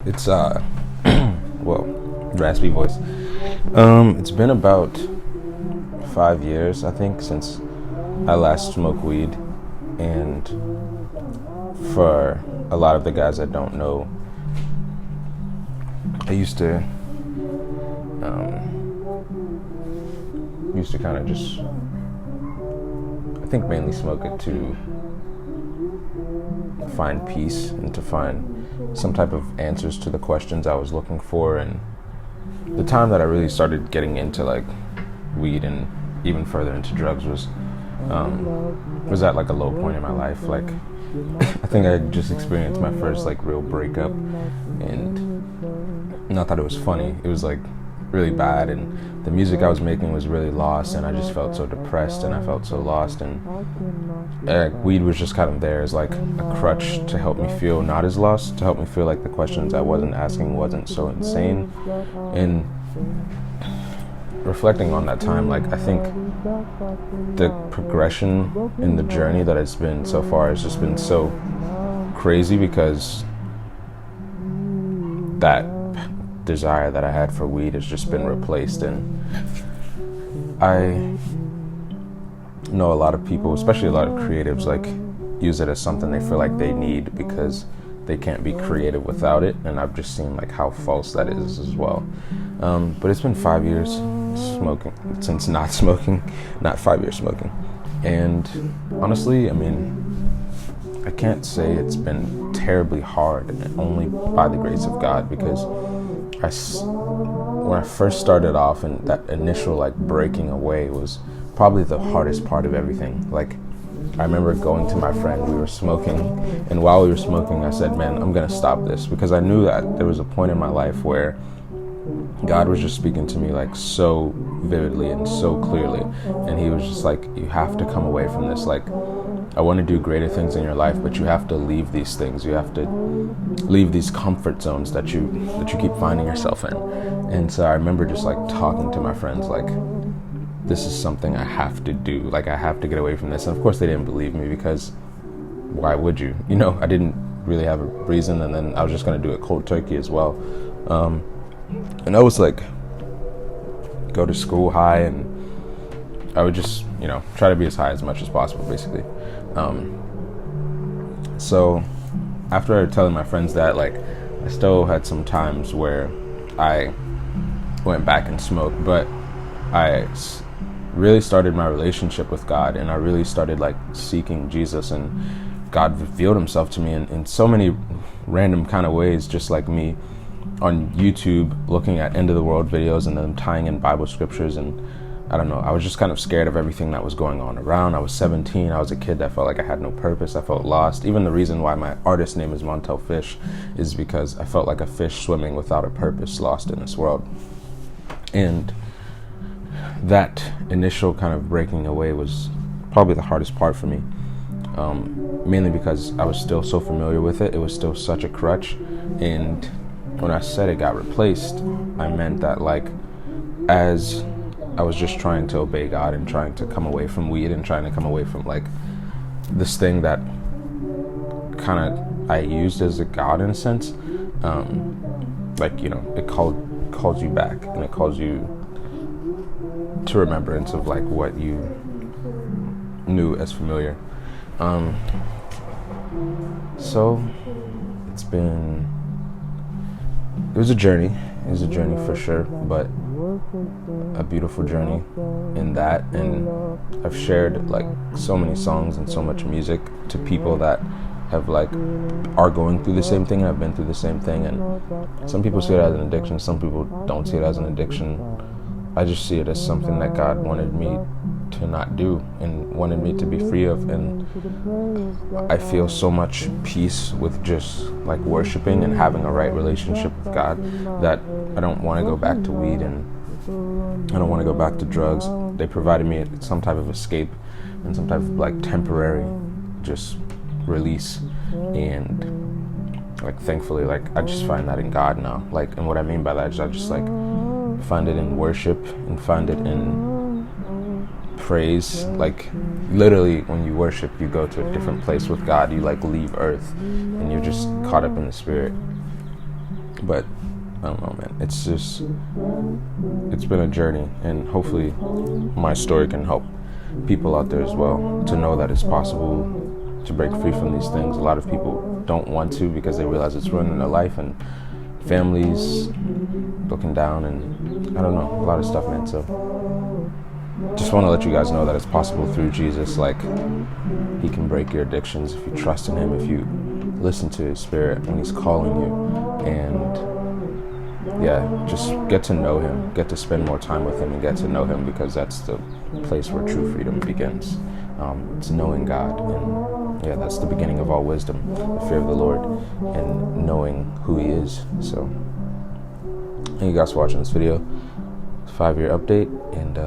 It's well, raspy voice. It's been about 5 years, I think, since I last smoked weed. And for a lot of the guys that don't know, I used to kind of just, I think, mainly smoke it to find peace and to find some type of answers to the questions I was looking for. And the time that I really started getting into like weed and even further into drugs was at like a low point in my life. Like I think I just experienced my first like real breakup, and not that it was funny, it was like really bad, and the music I was making was really lost, and I just felt so depressed and I felt so lost. And weed was just kind of there as like a crutch to help me feel not as lost, to help me feel like the questions I wasn't asking wasn't so insane. And reflecting on that time, like I think the progression in the journey that it's been so far has just been so crazy, because that desire that I had for weed has just been replaced. And I know a lot of people, especially a lot of creatives, like use it as something they feel like they need because they can't be creative without it. And I've just seen like how false that is as well. But it's been 5 years smoking, since not 5 years smoking. And honestly, I mean, I can't say it's been terribly hard, only by the grace of God, because when I first started off, and that initial like breaking away was probably the hardest part of everything. Like I remember going to my friend, we were smoking, and while we were smoking I said, man, I'm gonna stop this, because I knew that there was a point in my life where God was just speaking to me like so vividly and so clearly, and he was just like, you have to come away from this. Like, I want to do greater things in your life, but you have to leave these things. You have to leave these comfort zones that you keep finding yourself in. And so I remember just like talking to my friends like, this is something I have to do. Like, I have to get away from this. And of course they didn't believe me, because why would you? You know, I didn't really have a reason, and then I was just going to do it cold turkey as well. And I was like, go to school high, and I would just, try to be as high as much as possible, basically. So after telling my friends that, like, I still had some times where I went back and smoked, but I really started my relationship with God, and I really started like seeking Jesus, and God revealed himself to me in so many random kind of ways, just like me on YouTube looking at end of the world videos and then tying in Bible scriptures. And I don't know, I was just kind of scared of everything that was going on around. I was 17, I was a kid that felt like I had no purpose, I felt lost. Even the reason why my artist name is Montell Fish is because I felt like a fish swimming without a purpose, lost in this world. And that initial kind of breaking away was probably the hardest part for me, mainly because I was still so familiar with it. It was still such a crutch. And when I said it got replaced, I meant that like as I was just trying to obey God and trying to come away from weed and trying to come away from like this thing that kind of I used as a God in a sense, it calls you back, and it calls you to remembrance of like what you knew as familiar. So it was a journey. It was a journey for sure, but a beautiful journey in that. And I've shared like so many songs and so much music to people that have like are going through the same thing and have been through the same thing. And some people see it as an addiction, some people don't see it as an addiction. I just see it as something that God wanted me to not do and wanted me to be free of. And I feel so much peace with just like worshiping and having a right relationship with God that I don't want to go back to weed, and I don't want to go back to drugs. They provided me some type of escape and some type of like temporary just release. And like thankfully, like I just find that in God now. Like, and what I mean by that is I just like find it in worship and find it in praise. Like literally when you worship, you go to a different place with God. You like leave earth and you're just caught up in the spirit. But I don't know, man. It's been a journey, and hopefully my story can help people out there as well to know that it's possible to break free from these things. A lot of people don't want to because they realize it's ruining their life, and families looking down, and I don't know, a lot of stuff, man. So just want to let you guys know that it's possible through Jesus. Like, he can break your addictions if you trust in him, if you listen to his spirit when he's calling you. And yeah, just get to know him, get to spend more time with him, and get to know him, because that's the place where true freedom begins. It's knowing God, and yeah, that's the beginning of all wisdom, the fear of the Lord, and knowing who he is. So thank you guys for watching this video. It's a 5-year update, and